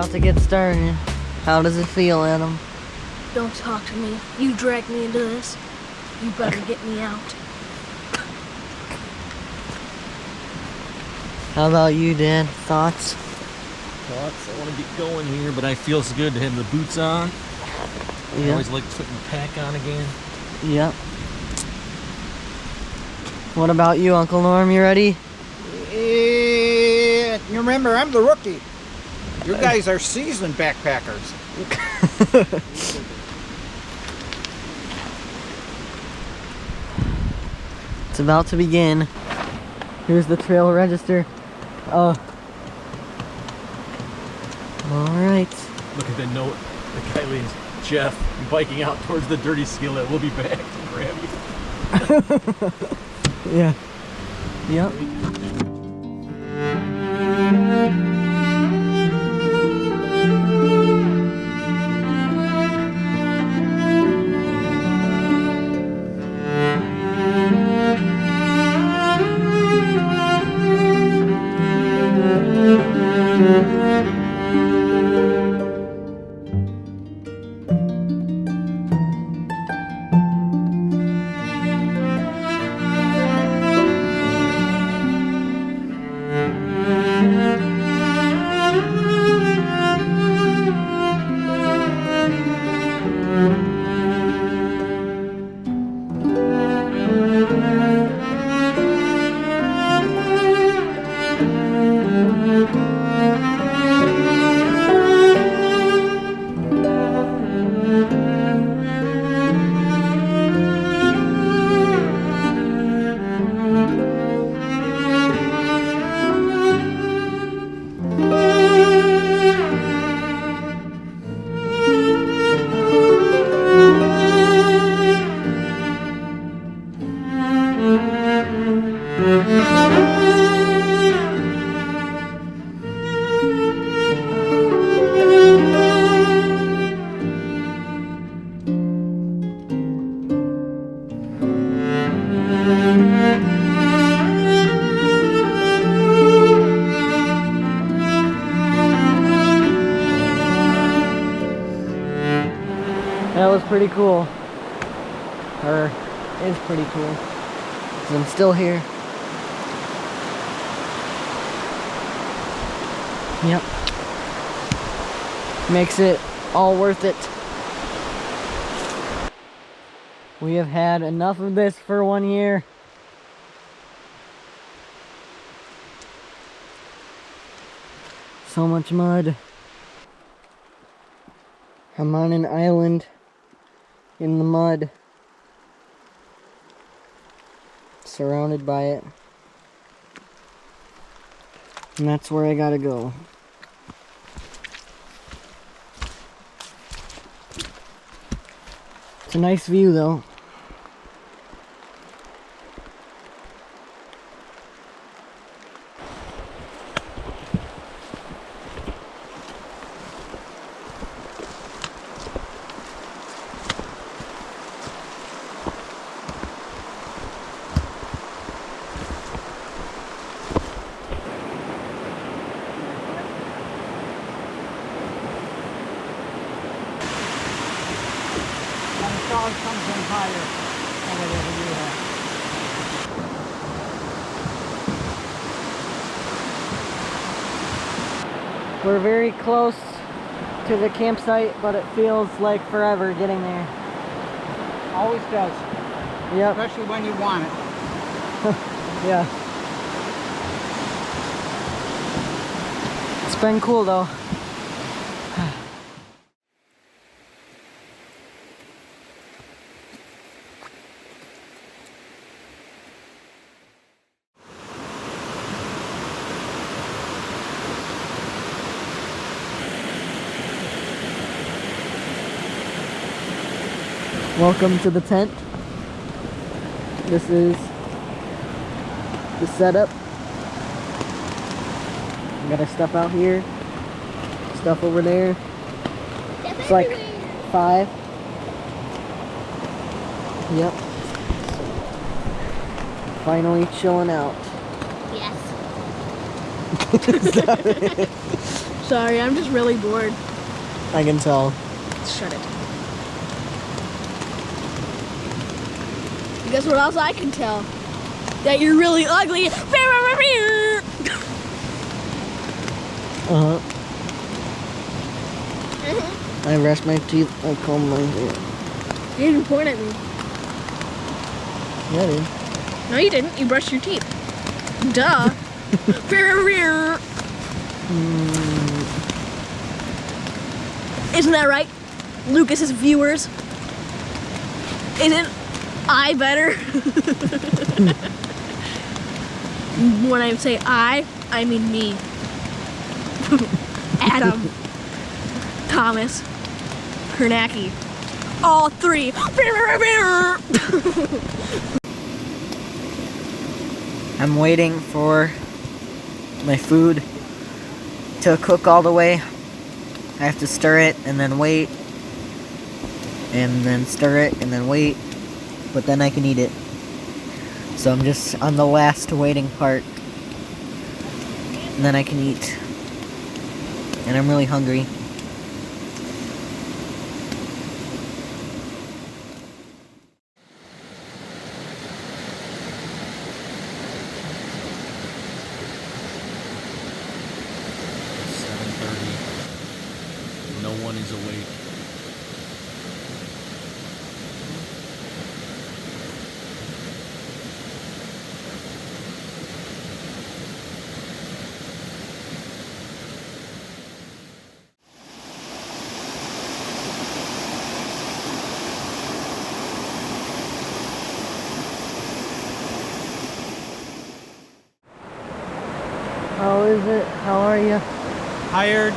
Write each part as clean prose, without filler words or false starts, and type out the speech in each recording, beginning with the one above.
To get started. How does it feel, Adam? Don't talk to me. You dragged me into this. You better get me out. How about you, Dad? Thoughts? I want to get going here, but I feel so good to have the boots on. I always like putting the pack on again. Yep. What about you, Uncle Norm? You ready? You remember, I'm the rookie. You guys are seasoned backpackers. It's about to begin. Here's the trail register. All right. Look at the note. The guy leaves Jeff biking out towards the dirty skillet. We'll be back to grab you. Yeah. Yep. That was pretty cool. Or is pretty cool. 'Cause I'm still here. Yep. Makes it all worth it. We have had enough of this for 1 year. So much mud. I'm on an island in the mud, surrounded by it, and that's where I gotta go. It's a nice view though. Comes in higher than it ever has. We're very close to the campsite, but it feels like forever getting there. Always does. Yep. Especially when you want it. Yeah. It's been cool though. Welcome to the tent. This is the setup. We got our stuff out here, stuff over there. It's like 5. Yep. Finally chilling out. Yes. Sorry, I'm just really bored. I can tell. Shut it. Guess what else I can tell? That you're really ugly. Uh-huh. I brushed my teeth. I combed my hair. You didn't point at me. Yeah, I did. No, you didn't. You brushed your teeth. Duh. Isn't that right, Lucas's viewers? Isn't I better? When I say I mean me. Adam. Thomas. Kernacki. All 3. I'm waiting for my food to cook all the way. I have to stir it and then wait. And then stir it and then wait. But then I can eat it. So I'm just on the last waiting part. And then I can eat. And I'm really hungry. No one is awake. How is it? How are you? Tired,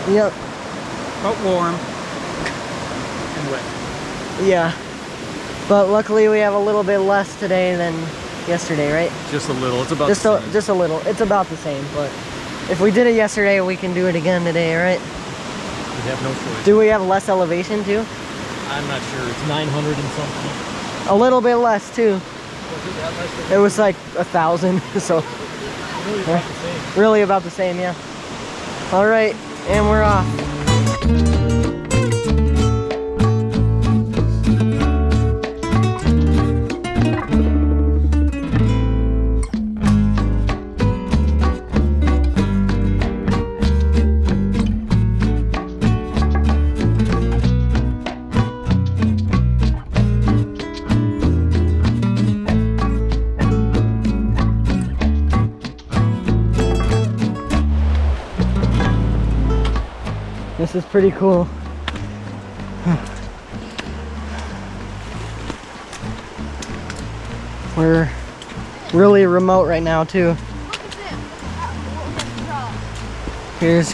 Yep. but warm. And wet. Yeah. But luckily we have a little bit less today than yesterday, right? Just a little. It's about Just the a, same. just a little. It's about the same, but if we did it yesterday, we can do it again today, right? We have no choice. Do we have less elevation too? I'm not sure. It's 900 and something. A little bit less too. Was it that less than It was like 1,000, so really about the same? really about the same, yeah. All right, and we're off. This is pretty cool. We're really remote right now too. Here's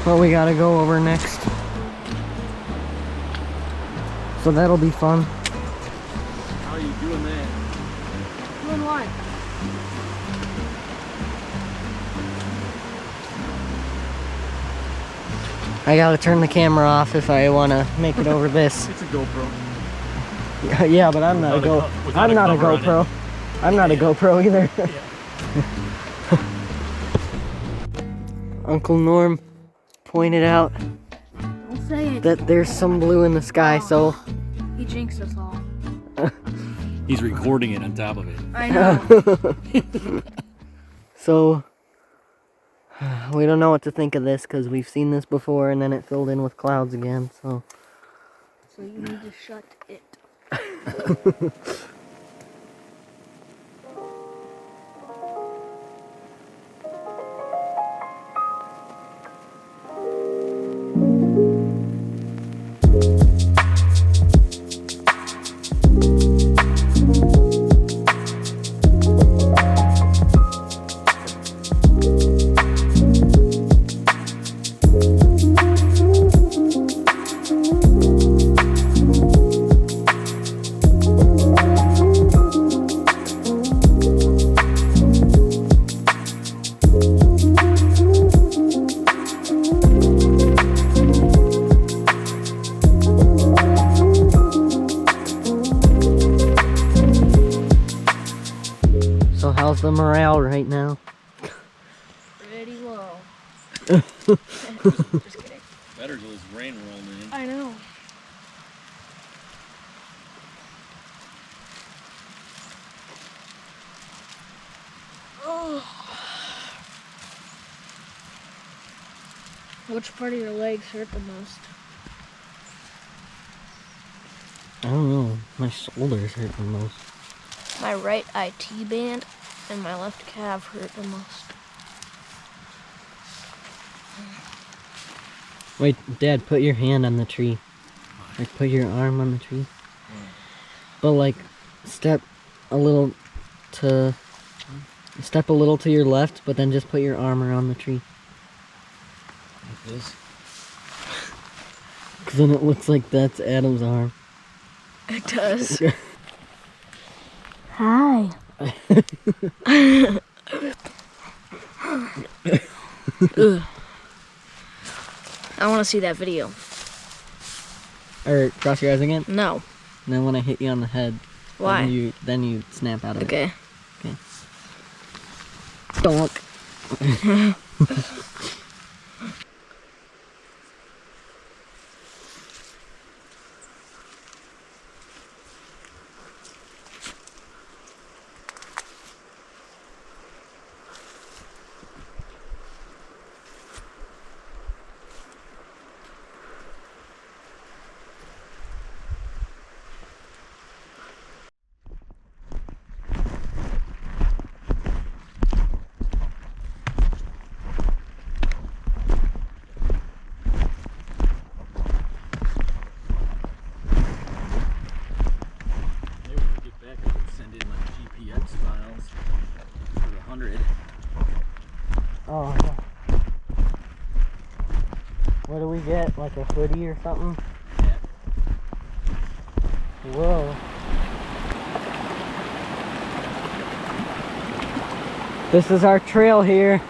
what we gotta go over next. So that'll be fun. How are you doing that? Doing what? I gotta turn the camera off if I wanna make it over this. It's a GoPro. Yeah, but I'm not a Without I'm not a cover on GoPro. I'm not a GoPro either. Uncle Norm pointed out Don't say it. that there's some blue in the sky, so He jinxed us all. He's recording it on top of it. I know. so we don't know what to think of this because we've seen this before and then it filled in with clouds again, so So you need to shut it. How's the morale right now? Pretty low. Just kidding. Better till this rain rolled in. I know. Oh. Which part of your legs hurt the most? I don't know. My shoulders hurt the most. My right IT band and my left calf hurt the most. Wait, Dad, put your hand on the tree. Like, put your arm on the tree. But, like, step a little to your left, but then just put your arm around the tree. Like this? Because then it looks like that's Adam's arm. It does. Hi. Ugh. I want to see that video. Or cross your eyes again? No. And then when I hit you on the head, Why? then you snap out of it. Okay. Okay. Donk. Oh, yeah. What do we get? Like a hoodie or something? Yeah. Whoa. This is our trail here.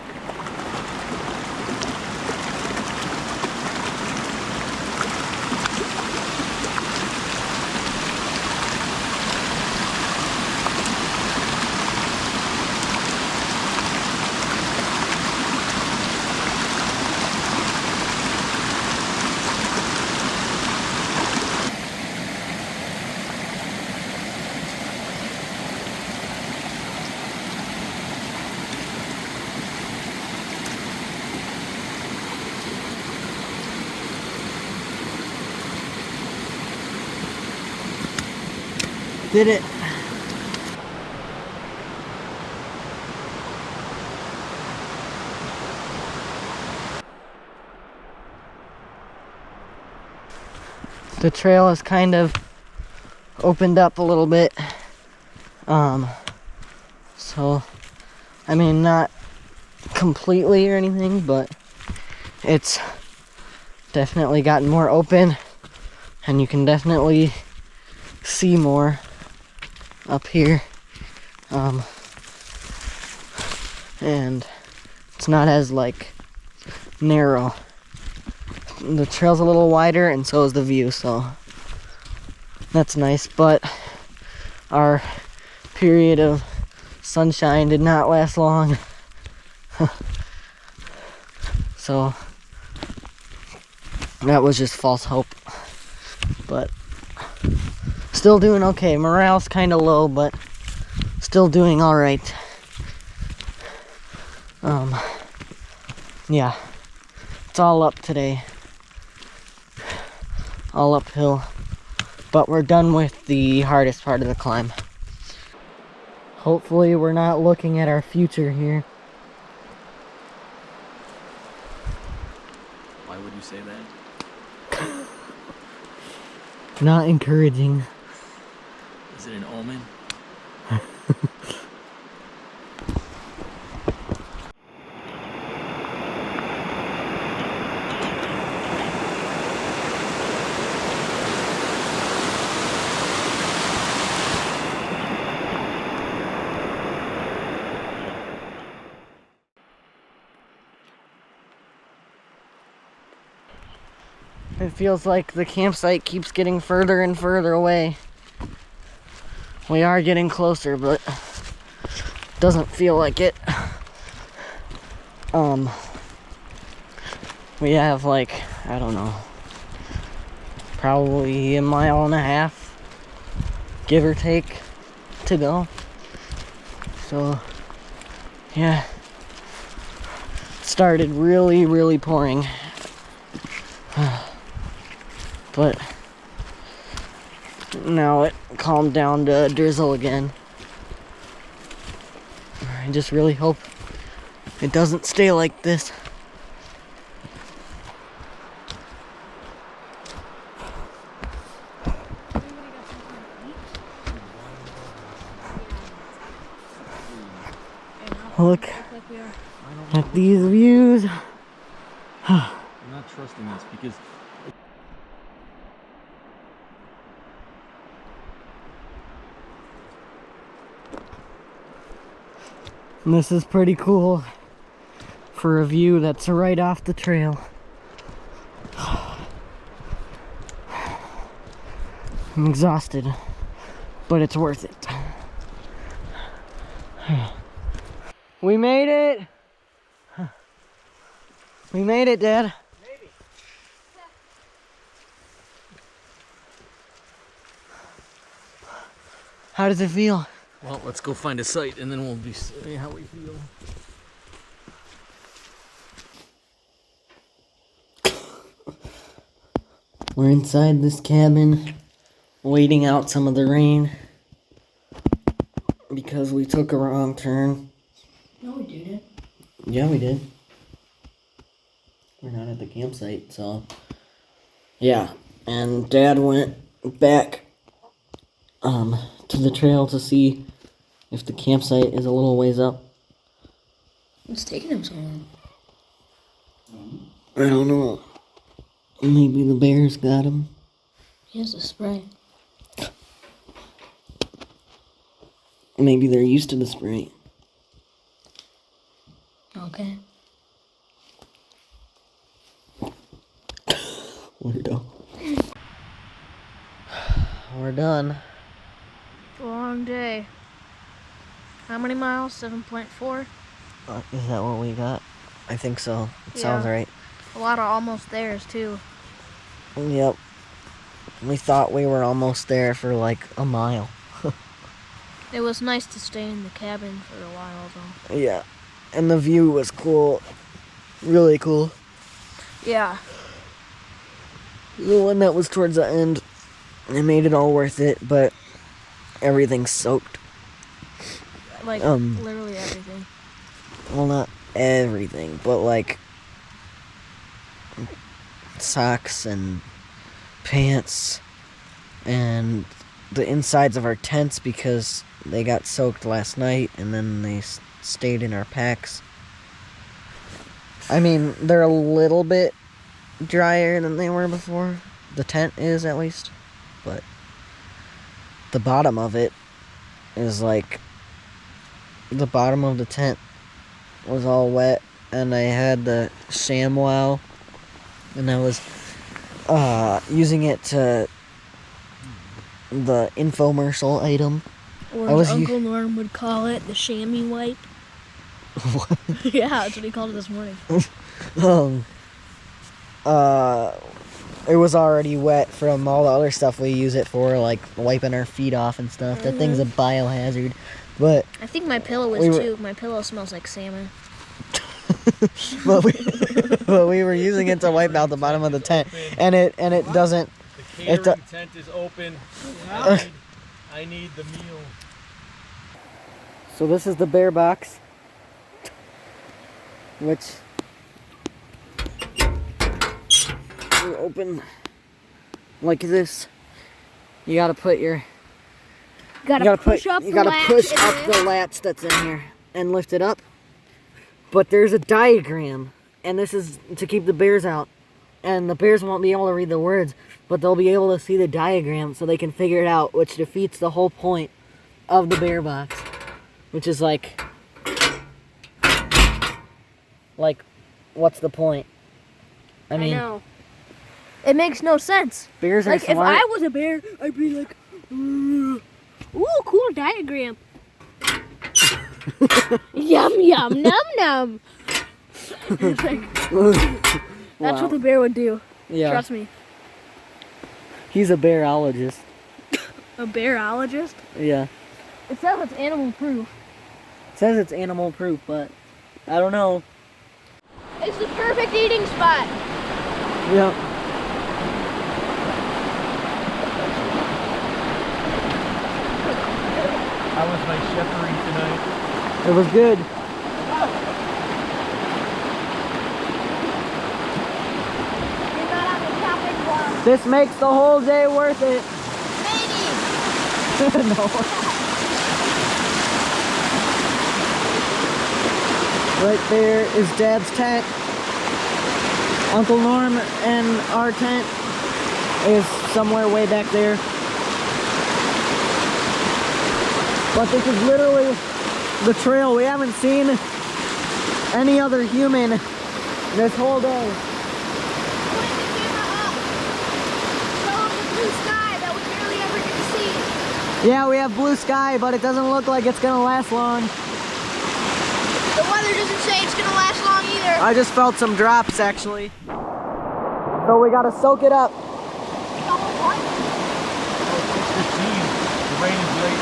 Did it. The trail is kind of opened up a little bit. So, I mean, not completely or anything, but it's definitely gotten more open, and you can definitely see more up here. And it's not as like narrow. The trail's a little wider, and so is the view, so that's nice. But our period of sunshine did not last long. So that was just false hope. But still doing okay. Morale's kind of low, but still doing all right. Yeah, it's all up today. All uphill. But we're done with the hardest part of the climb. Hopefully we're not looking at our future here. Why would you say that? Not encouraging. Is it an omen? It feels like the campsite keeps getting further and further away. We are getting closer, but Doesn't feel like it. We have like, I don't know, probably 1.5 miles, give or take, to go. So, yeah. Started really pouring. But now it calmed down to drizzle again. I just really hope it doesn't stay like this. Look at these views. I'm not trusting this because this is pretty cool for a view that's right off the trail. I'm exhausted, but it's worth it. We made it! We made it, Dad. Maybe. How does it feel? well, let's go find a site and then we'll be see how we feel. We're inside this cabin, waiting out some of the rain because we took a wrong turn. No, we didn't. Yeah, we did. We're not at the campsite, so yeah. And Dad went back to the trail to see if the campsite is a little ways up. What's taking him so long? I don't know. Maybe the bears got him. He has a spray. Maybe they're used to the spray. Okay. Weirdo. We're done. Long day. How many miles? 7.4? Is that what we got? I think so. It Yeah. sounds right. A lot of almost there's too. Yep. We thought we were almost there for like a mile. It was nice to stay in the cabin for a while though. Yeah. And the view was cool. Really cool. Yeah. The one that was towards the end, it made it all worth it, but everything's soaked. Like literally everything. Well, not everything, but like socks and pants and the insides of our tents because they got soaked last night and then they stayed in our packs. I mean, they're a little bit drier than they were before. The tent is, at least. But the bottom of it is like, the bottom of the tent was all wet, and I had the ShamWow, and I was using it to the infomercial item. Or I was as Uncle Norm would call it, the chamois wipe. What? Yeah, that's what he called it this morning. It was already wet from all the other stuff we use it for, like wiping our feet off and stuff. That thing's a biohazard. But I think my pillow is too. My pillow smells like salmon. but we were using it to wipe out the bottom of the tent, and it doesn't. The catering tent is open. I need the meal. So this is the bear box, which we open like this. You gotta put your you gotta push up the latch that's in here and lift it up. But there's a diagram, and this is to keep the bears out. And the bears won't be able to read the words, but they'll be able to see the diagram so they can figure it out, which defeats the whole point of the bear box. Which is like, what's the point? I mean, know. It makes no sense. Bears are like, smart. if I was a bear, I'd be like, ooh, cool diagram. Yum yum num num. It's like, that's what the bear would do. Yeah. Trust me. He's a bearologist. A bearologist? Yeah. It says it's animal proof. It says it's animal proof, but I don't know. It's the perfect eating spot. Yeah. How was my shepherding tonight? It was good. You're not on the chopping block. This makes the whole day worth it. Maybe. No. Right there is Dad's tent. Uncle Norm and our tent is somewhere way back there. But this is literally the trail. We haven't seen any other human this whole day. Point the camera up. Show them the blue sky that we barely ever get to see. Yeah, we have blue sky, but it doesn't look like it's gonna last long. The weather doesn't say it's gonna last long either. I just felt some drops actually. So we gotta soak it up. 15. The rain is late.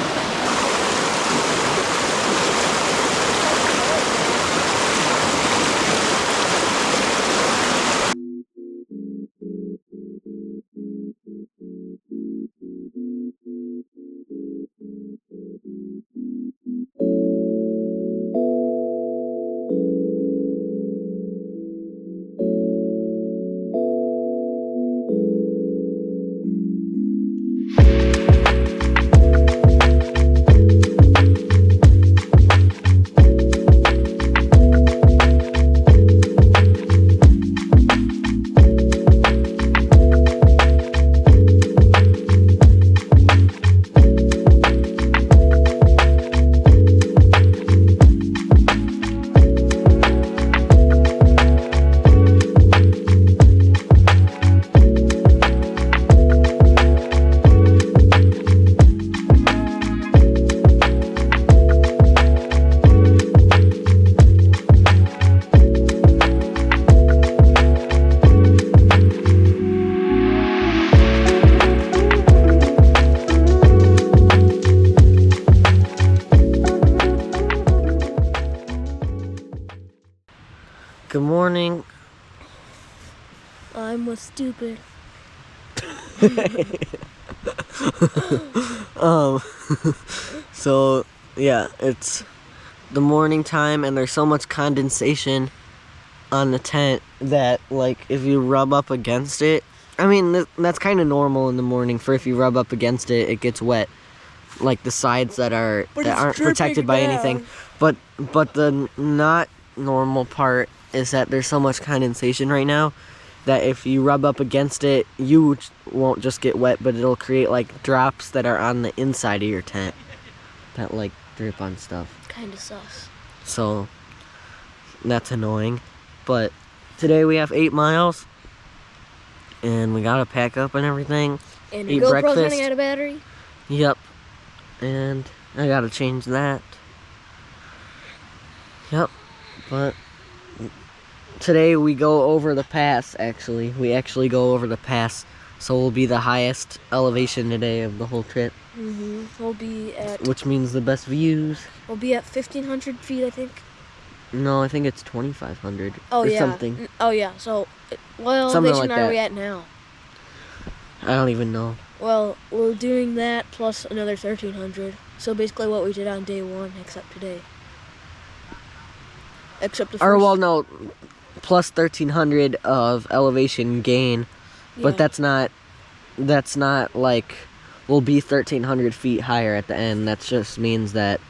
Good morning. I'm what's stupid. So yeah, it's the morning time and there's so much condensation on the tent that like if you rub up against it, I mean that's kind of normal in the morning for if you rub up against it, it gets wet, like the sides that aren't protected by anything. But the not normal part is that there's so much condensation right now that if you rub up against it, you won't just get wet, but it'll create like drops that are on the inside of your tent that like drip on stuff. Kinda sus. So that's annoying. But today we have 8 miles and we gotta pack up and everything. And eat your GoPro's breakfast. running out of battery? Yep. And I gotta change that. Yep. But today we go over the pass, actually. We actually go over the pass. So we'll be the highest elevation today of the whole trip. Mm-hmm. We'll be at Which means the best views. 1,500 feet, I think. No, I think it's 2,500 Oh or yeah. something. Oh yeah. So, what Something elevation like are that. we at now? I don't even know. Well, we're doing that plus another 1,300. So basically, what we did on day 1, except today. Except the first. Or well, no, plus 1,300 of elevation gain, but Yeah. that's not like we'll be 1,300 feet higher at the end. That just means that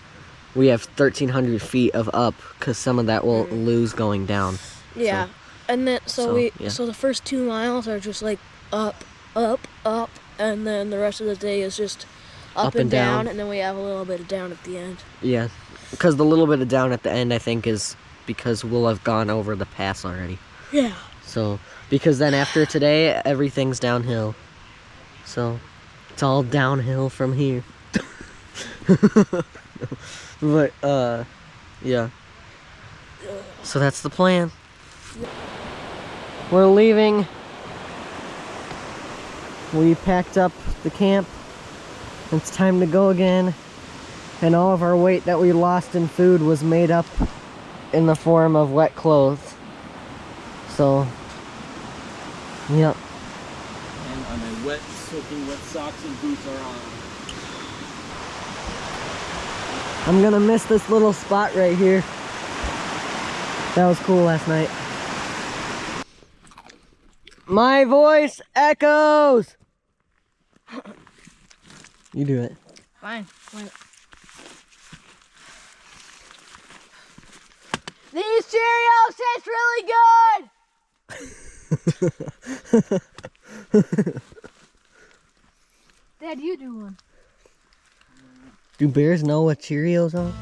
we have 1,300 feet of up because some of that will lose going down. Yeah, and then so the first 2 miles are just like up, up, up, and then the rest of the day is just up and down, and then we have a little bit of down at the end. Yeah, because the little bit of down at the end I think is because we'll have gone over the pass already. Yeah. So because then after today everything's downhill. So it's all downhill from here. But Yeah. So that's the plan. We're leaving. We packed up the camp. It's time to go again. And all of our weight that we lost in food was made up in the form of wet clothes. So, yep. And my wet, soaking wet socks and boots are on. I'm gonna miss this little spot right here. That was cool last night. My voice echoes! You do it. Fine. Wait. These Cheerios taste really good! Dad, you do one. Do bears know what Cheerios are?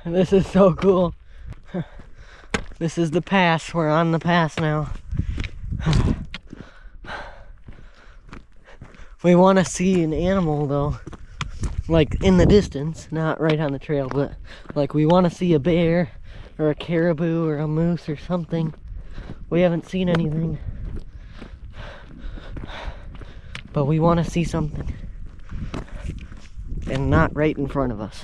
This is so cool. This is the pass. We're on the pass now. We want to see an animal though. Like in the distance, not right on the trail, but like we want to see a bear or a caribou or a moose or something. We haven't seen anything. But we want to see something. And not right in front of us.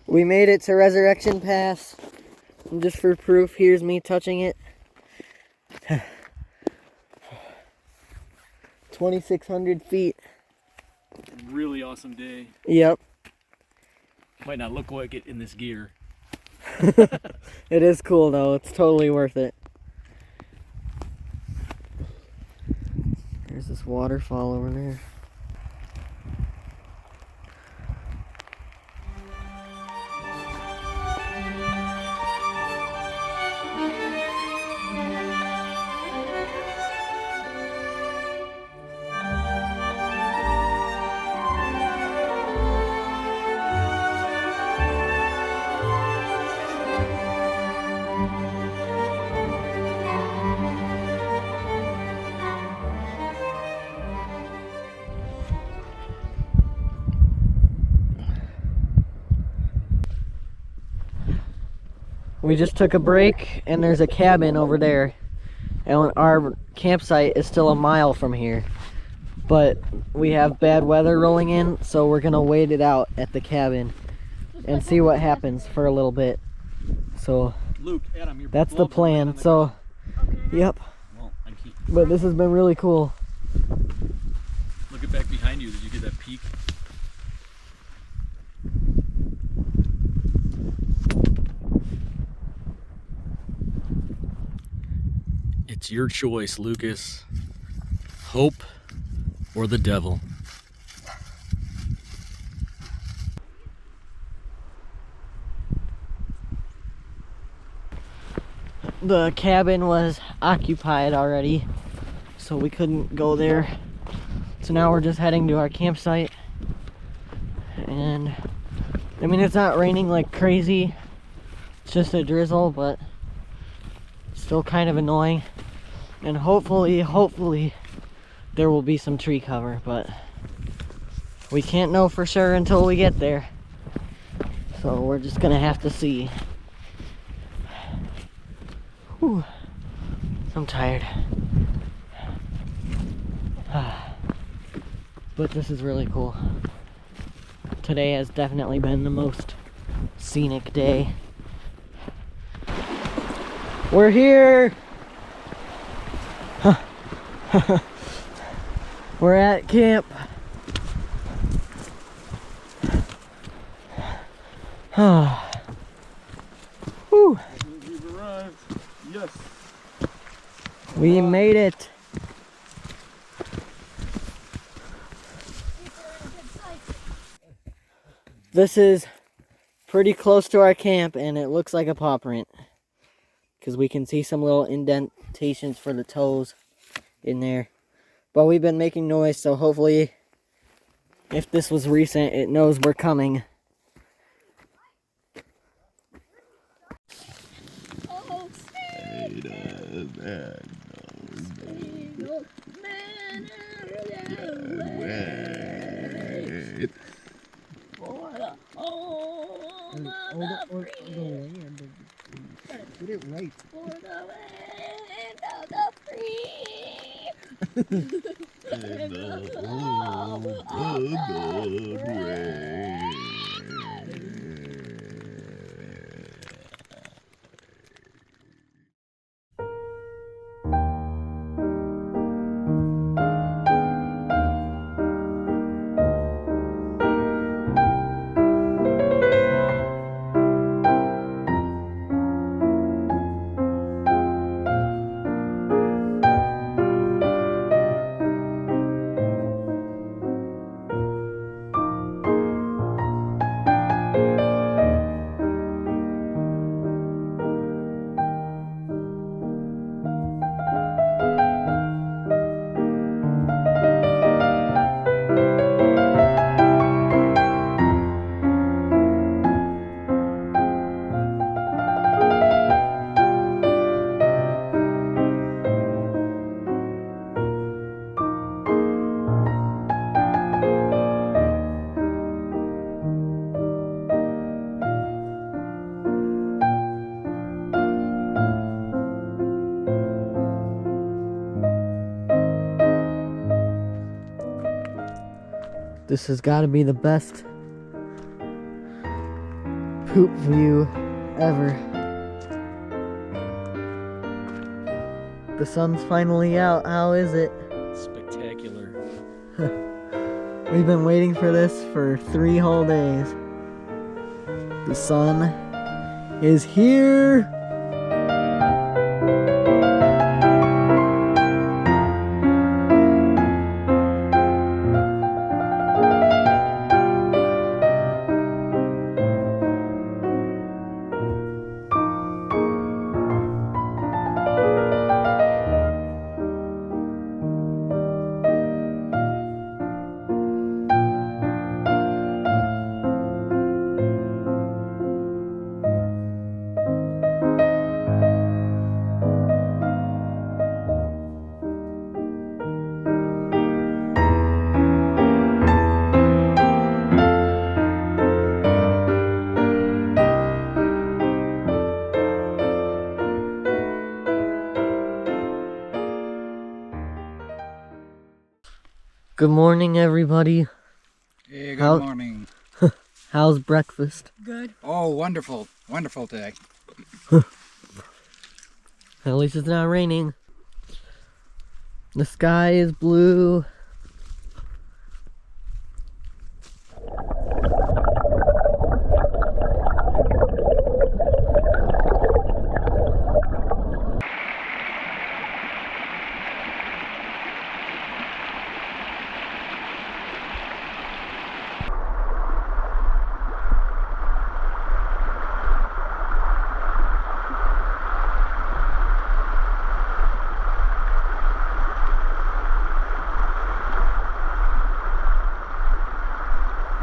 We made it to Resurrection Pass. And just for proof, here's me touching it. 2,600 feet. Really awesome day. Yep. Might not look like it in this gear. It is cool though. It's totally worth it. There's this waterfall over there. We just took a break and there's a cabin over there. And our campsite is still a mile from here. But we have bad weather rolling in, so we're gonna wait it out at the cabin and see what happens for a little bit. So Luke, Adam, that's the plan. So yep. Well, but this has been really cool. Look at back behind you. Did you get that peak? It's your choice, Lucas. Hope or the devil. The cabin was occupied already, so we couldn't go there. So now we're just heading to our campsite. And I mean, it's not raining like crazy, it's just a drizzle, but still kind of annoying. And hopefully there will be some tree cover, but we can't know for sure until we get there. So we're just gonna have to see. Whew. I'm tired. But this is really cool. Today has definitely been the most scenic day. We're here! We're at camp. Whew. We've arrived. Yes. We made it. This is pretty close to our camp, and it looks like a paw print because we can see some little indentations for the toes in there. But we've been making noise, so hopefully if this was recent, it knows we're coming. Get it right. For the land of the free. And the home of the brave. This has got to be the best poop view ever. The sun's finally out. How is it? Spectacular. We've been waiting for this for 3 whole days. The sun is here. Good morning, everybody. Hey, good morning. How's breakfast? Good. Oh, wonderful. Wonderful day. At least it's not raining. The sky is blue.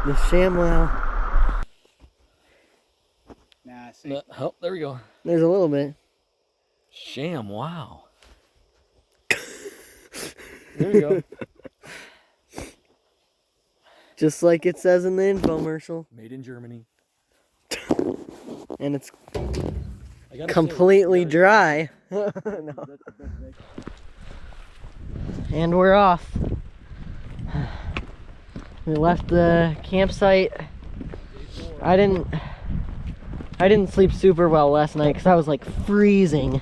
The ShamWow. Nah, see. Oh, there we go. There's a little bit. ShamWow. There we go. Just like it says in the infomercial. Made in Germany. And it's completely dry. No. And we're off. We left the campsite. I didn't sleep super well last night because I was like freezing.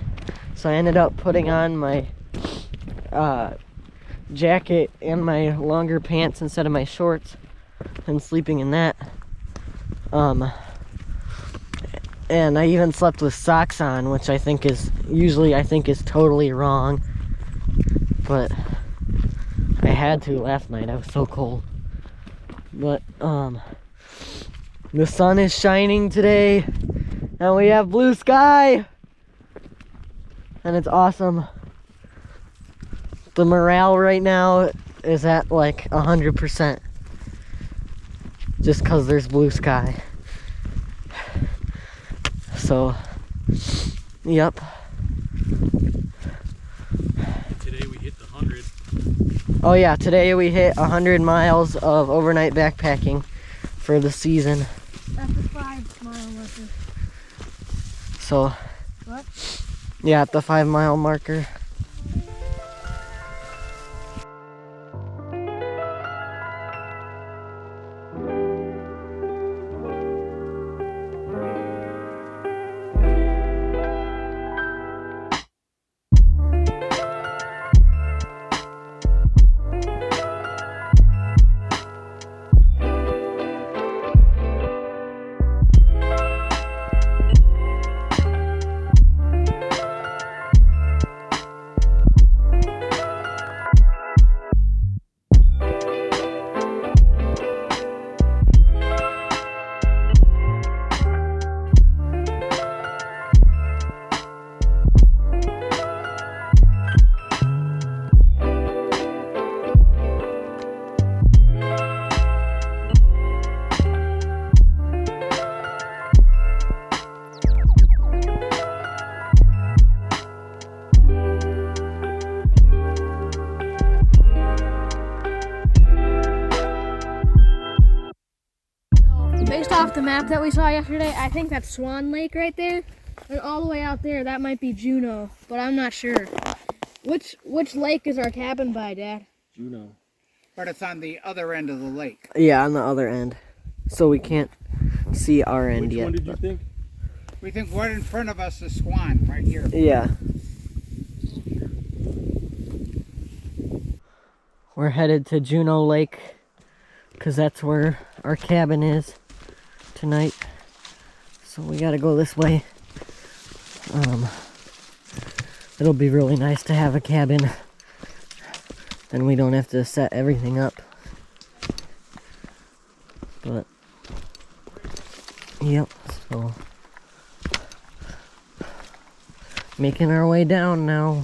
So I ended up putting on my jacket and my longer pants instead of my shorts and sleeping in that. And I even slept with socks on, which I think is totally wrong. But I had to last night. I was so cold. But the sun is shining today and we have blue sky and it's awesome. The morale right now is at like 100% just because there's blue sky. So, yep. Today we hit the 100. Oh yeah, today we hit 100 miles of overnight backpacking for the season. That's the 5 mile marker. So, What? yeah, at the 5 mile marker. Based off the map that we saw yesterday, I think that's Swan Lake right there. And all the way out there, that might be Juneau, but I'm not sure. Which lake is our cabin by, Dad? Juneau. But it's on the other end of the lake. Yeah, on the other end. So we can't see our end Which yet. one did you think? We think right in front of us is Swan, right here. Yeah. We're headed to Juneau Lake because that's where our cabin is tonight. So we gotta go this way. It'll be really nice to have a cabin. Then we don't have to set everything up. But, yep, so making our way down now.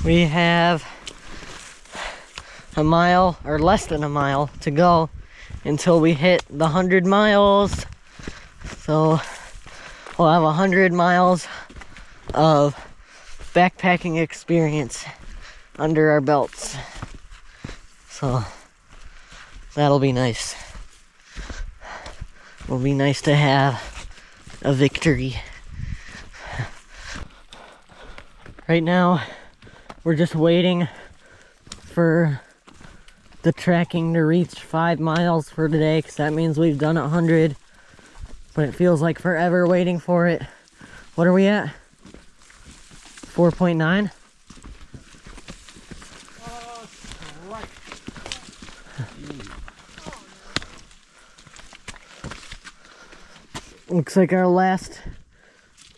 We have a mile, or less than a mile, to go until we hit the 100 miles. So we'll have 100 miles of backpacking experience under our belts. So that'll be nice. It'll be nice to have a victory. Right now, we're just waiting for the tracking to reach 5 miles for today, because that means we've done 100. But it feels like forever waiting for it. What are we at? 4.9? Right. Looks like our last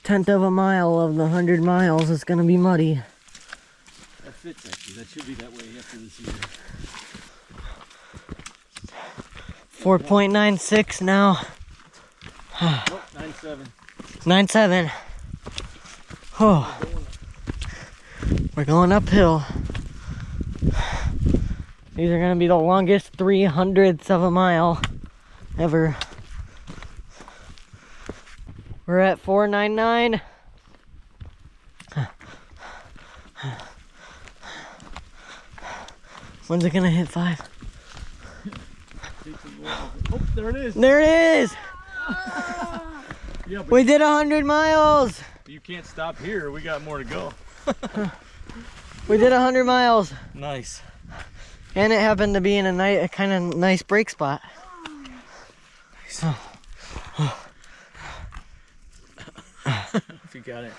1/10 of a mile of the 100 miles is gonna be muddy. That fits actually. That should be that way after this year. 4.96 now. Nope, 9.7. 9.7. Oh, we're going uphill. These are gonna be the longest 300ths of a mile ever. We're at 499. When's it gonna hit 5? Oh, there it is. There it is. Yeah, We did 100 miles. you can't stop here. We got more to go. We did 100 miles. Nice. And it happened to be in a kind of nice break spot. Nice. If you got it.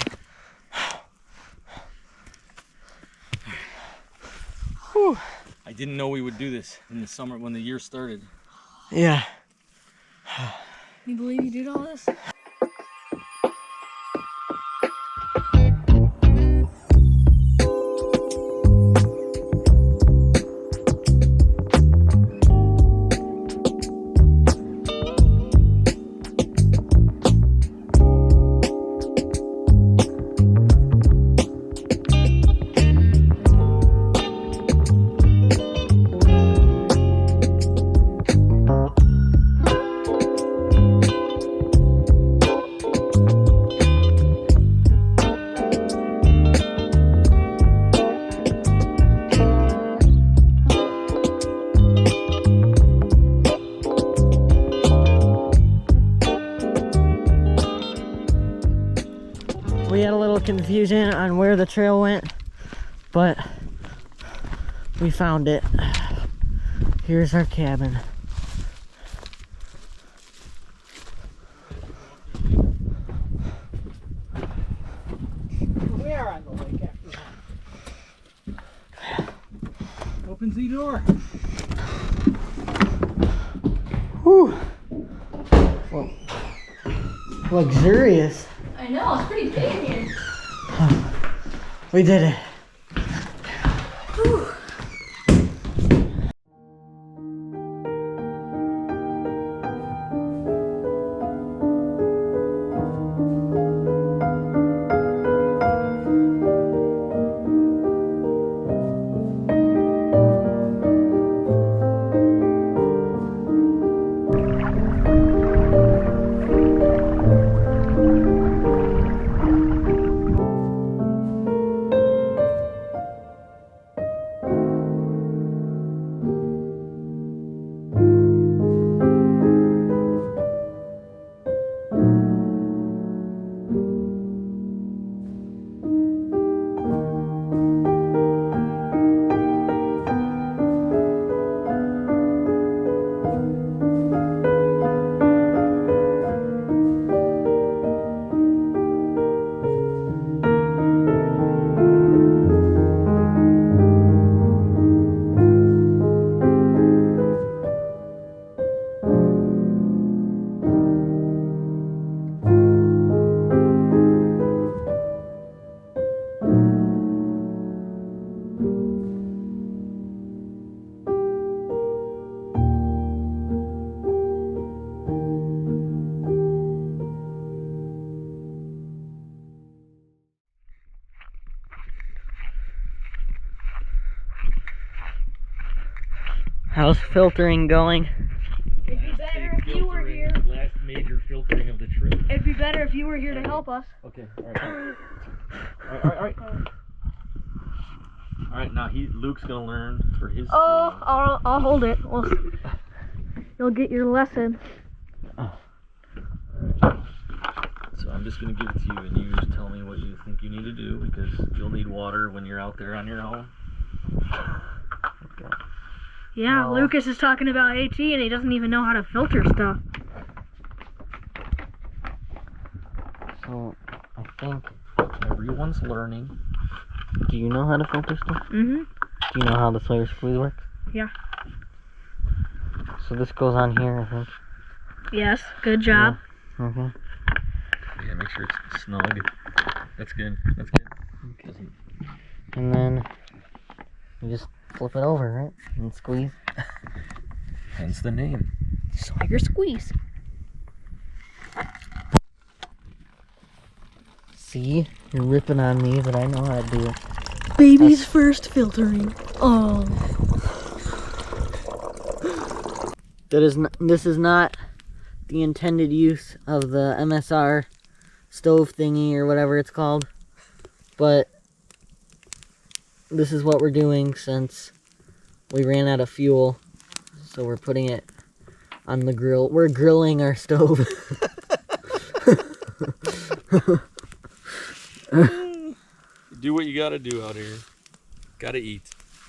Whew. I didn't know we would do this in the summer when the year started. Yeah. You believe you did all this? We had a little confusion on where the trail went, but we found it. Here's our cabin. We are on the lake after all. Opens the door. Whew. Well, luxurious. I know, it's pretty big in here. We did it. Whew. How's filtering going? It'd be better if you were here. Last major filtering of the trip. It'd be better if you were here to help us. Okay, alright. Alright. Alright, now Luke's gonna learn for his Oh, I'll hold it. You'll get your lesson. So I'm just gonna give it to you and you just tell me what you think you need to do because you'll need water when you're out there on your own. Okay. Yeah, Lucas is talking about AT and he doesn't even know how to filter stuff. So, I think everyone's learning. Do you know how to filter stuff? Mm-hmm. Do you know how the Sawyer squeeze works? Yeah. So this goes on here, I think. Yes, good job. Yeah. Okay. Yeah, make sure it's snug. That's good. That's good. Okay. And then you just flip it over, right? And squeeze. Hence the name. Sawyer squeeze. See? You're ripping on me, but I know how to do it. Baby's first filtering. Oh. This is not the intended use of the MSR stove thingy or whatever it's called, but this is what we're doing since we ran out of fuel, so we're putting it on the grill. We're grilling our stove. Do what you gotta do out here. Gotta eat.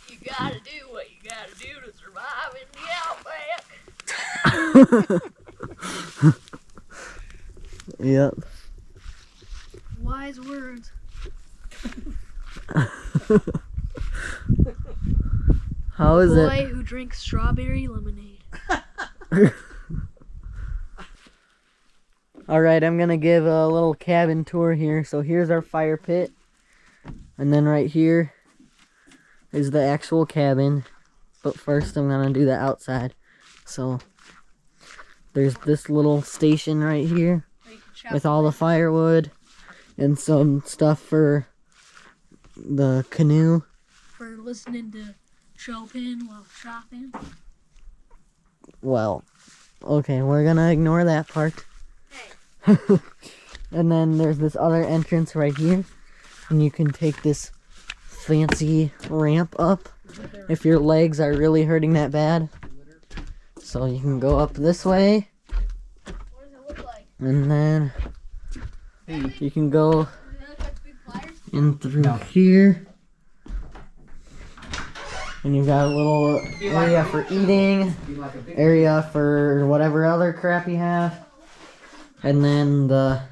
You gotta do what you gotta do to survive in the outback. Yep. Wise words. How is it? Boy who drinks strawberry lemonade. Alright, I'm gonna give a little cabin tour here. So here's our fire pit. And then right here is the actual cabin. But first I'm gonna do the outside. So there's this little station right here with all the firewood and some stuff for the canoe. For listening to Chopin while shopping. Well, okay, we're gonna ignore that part. Hey. And then there's this other entrance right here. And you can take this fancy ramp up if your legs are really hurting that bad. So you can go up this way. What does it look like? And then you can go in through here. And you've got a little area for eating, area for whatever other crap you have. And then the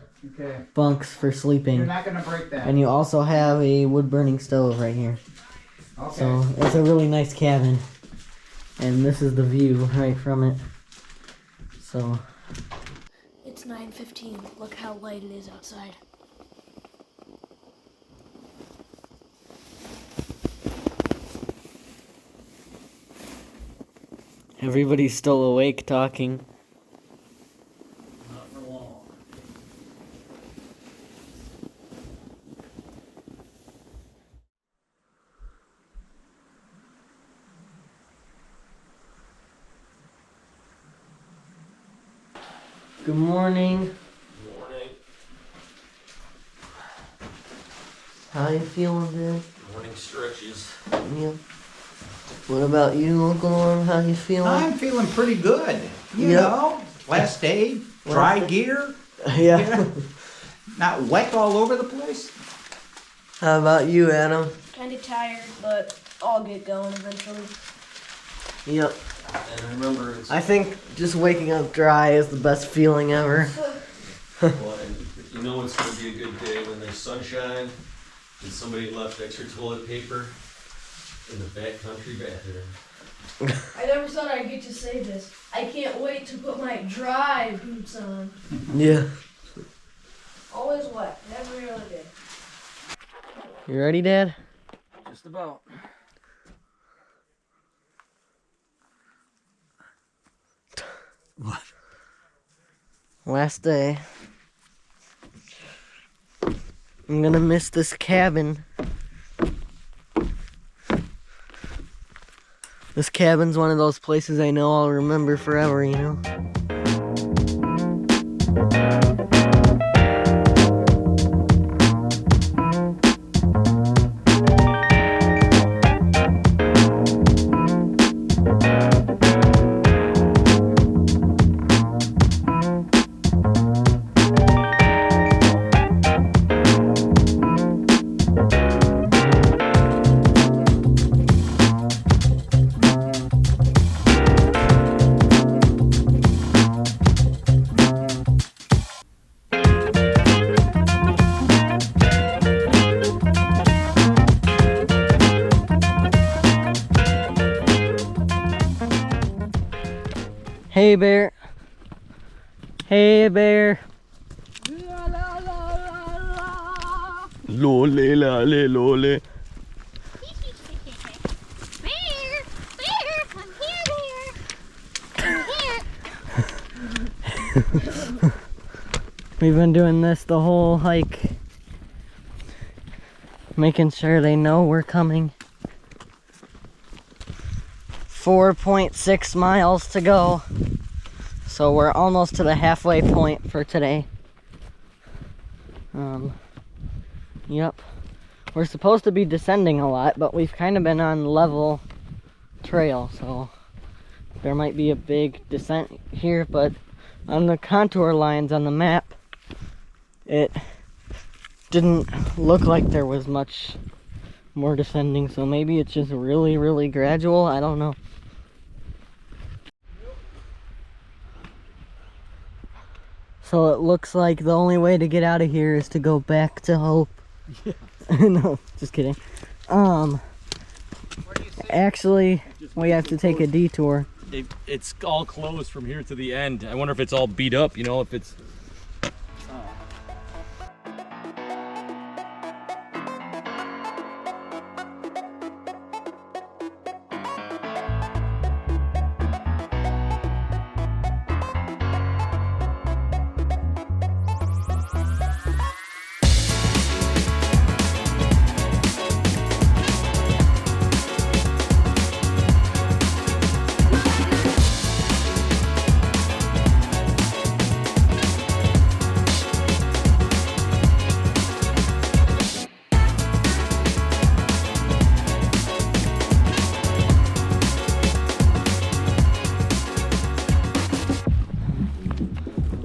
bunks for sleeping. You're not gonna break that. And you also have a wood burning stove right here. Okay. So it's a really nice cabin. And this is the view right from it. So It's 9:15. Look how light it is outside. everybody's still awake talking. Not for long. Good morning. Morning. How you feeling, Dad? Morning stretches. Yeah. What about you, Uncle Norm? How you feeling? I'm feeling pretty good. You Yep. know, last day, dry gear, Yeah. not wet all over the place. How about you, Adam? Kind of tired, but I'll get going eventually. Yep. And remember, it's I think just waking up dry is the best feeling ever. well, and you know it's going to be a good day when there's sunshine and somebody left extra toilet paper in the backcountry bathroom. I never thought I'd get to say this. I can't wait to put my dry boots on. Yeah. Always wet, every other day. You ready, Dad? Just about. What? Last day. I'm gonna miss this cabin. This cabin's one of those places I know I'll remember forever, you know? Hey, bear. Hey, bear. Lole, lale, lole. Bear, I'm here, bear. I'm here. We've been doing this the whole hike. making sure they know we're coming. 4.6 miles to go. So we're almost to the halfway point for today. Yep. We're supposed to be descending a lot, but we've kind of been on level trail, so there might be a big descent here, but on the contour lines on the map, it didn't look like there was much more descending, so maybe it's just really, really gradual. I don't know. So it looks like the only way to get out of here is to go back to Hope. Yeah. No, just kidding. Actually, we have to take a detour. It's all closed from here to the end. I wonder if it's all beat up, you know, if it's...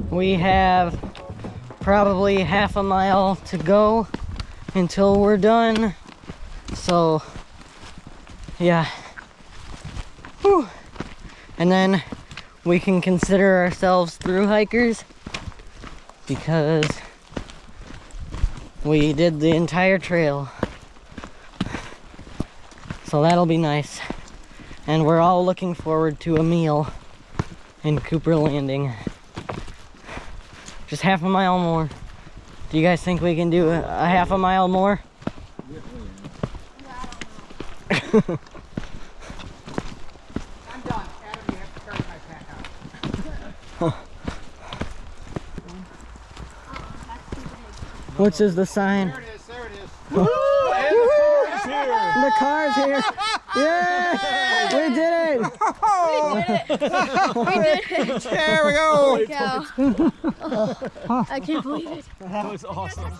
We have probably half a mile to go until we're done. So, yeah. Whew. And then we can consider ourselves through hikers because we did the entire trail. So that'll be nice. And we're all looking forward to a meal in Cooper Landing. Just half a mile more. Do you guys think we can do a half a mile more? I'm done. Adam, you have to carry my pack out. Which is the sign? There it is, there it is. Woo! The car's here. Yeah! We did it! We did it. There we go. Holy cow. I can't believe it. That was awesome.